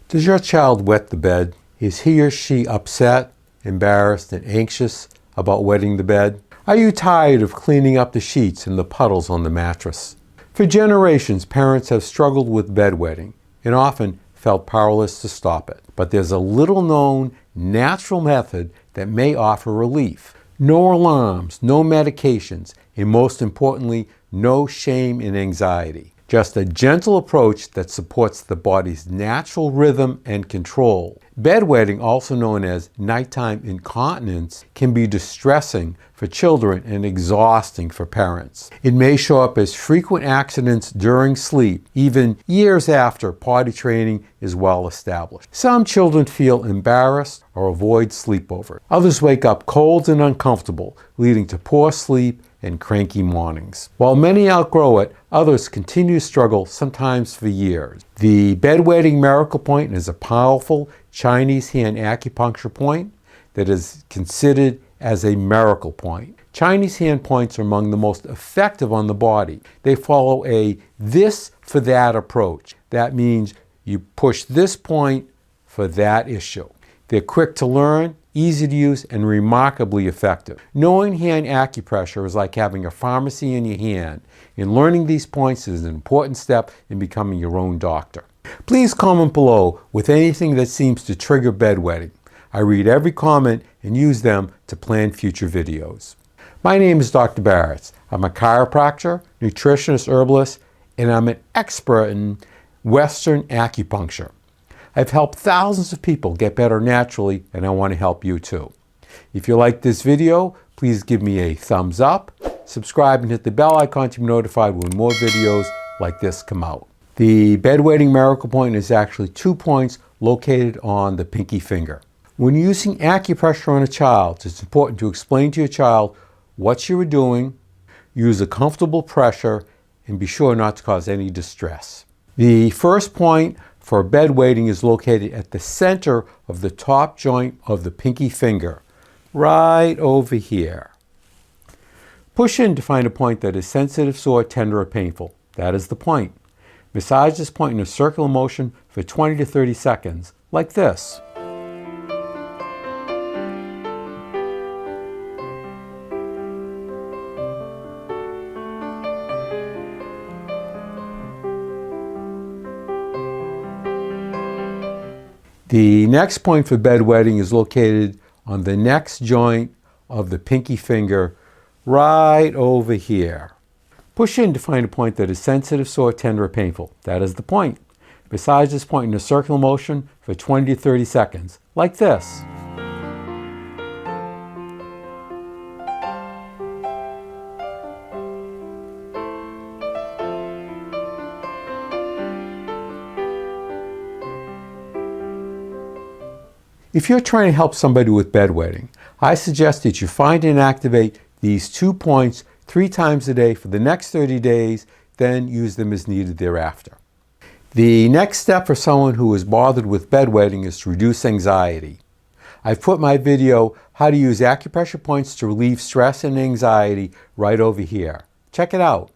Does your child wet the bed? Is he or she upset, embarrassed, and anxious about wetting the bed? Are you tired of cleaning up the sheets and the puddles on the mattress? For generations, parents have struggled with bedwetting and often felt powerless to stop it. But there's a little-known natural method that may offer relief. No alarms, no medications, and most importantly, no shame and anxiety. Just a gentle approach that supports the body's natural rhythm and control. Bedwetting, also known as nighttime incontinence, can be distressing for children and exhausting for parents. It may show up as frequent accidents during sleep, even years after potty training is well established. Some children feel embarrassed or avoid sleepovers. Others wake up cold and uncomfortable, leading to poor sleep and cranky mornings. While many outgrow it, others continue to struggle, sometimes for years. The bedwetting miracle point is a powerful Chinese hand acupuncture point that is considered as a miracle point. Chinese hand points are among the most effective on the body. They follow a this for that approach. That means you push this point for that issue. They're quick to learn, easy to use, and remarkably effective. Knowing hand acupressure is like having a pharmacy in your hand, and learning these points is an important step in becoming your own doctor. Please comment below with anything that seems to trigger bedwetting. I read every comment and use them to plan future videos. My name is Dr. Barrett. I'm a chiropractor, nutritionist, herbalist, and I'm an expert in Western acupuncture. I've helped thousands of people get better naturally, and I want to help you too. If you like this video, please give me a thumbs up, subscribe, and hit the bell icon to be notified when more videos like this come out. The bedwetting miracle point is actually 2 points located on the pinky finger. When using acupressure on a child, it's important to explain to your child what you are doing, use a comfortable pressure, and be sure not to cause any distress. The first point for bedwetting is located at the center of the top joint of the pinky finger, right over here. Push in to find a point that is sensitive, sore, tender, or painful. That is the point. Massage this point in a circular motion for 20 to 30 seconds, like this. The next point for bedwetting is located on the next joint of the pinky finger, right over here. Push in to find a point that is sensitive, sore, tender, or painful. That is the point. Massage this point in a circular motion for 20 to 30 seconds, like this. If you're trying to help somebody with bedwetting, I suggest that you find and activate these 2 points 3 times a day for the next 30 days, then use them as needed thereafter. The next step for someone who is bothered with bedwetting is to reduce anxiety. I've put my video, How to Use Acupressure Points to Relieve Stress and Anxiety, right over here. Check it out.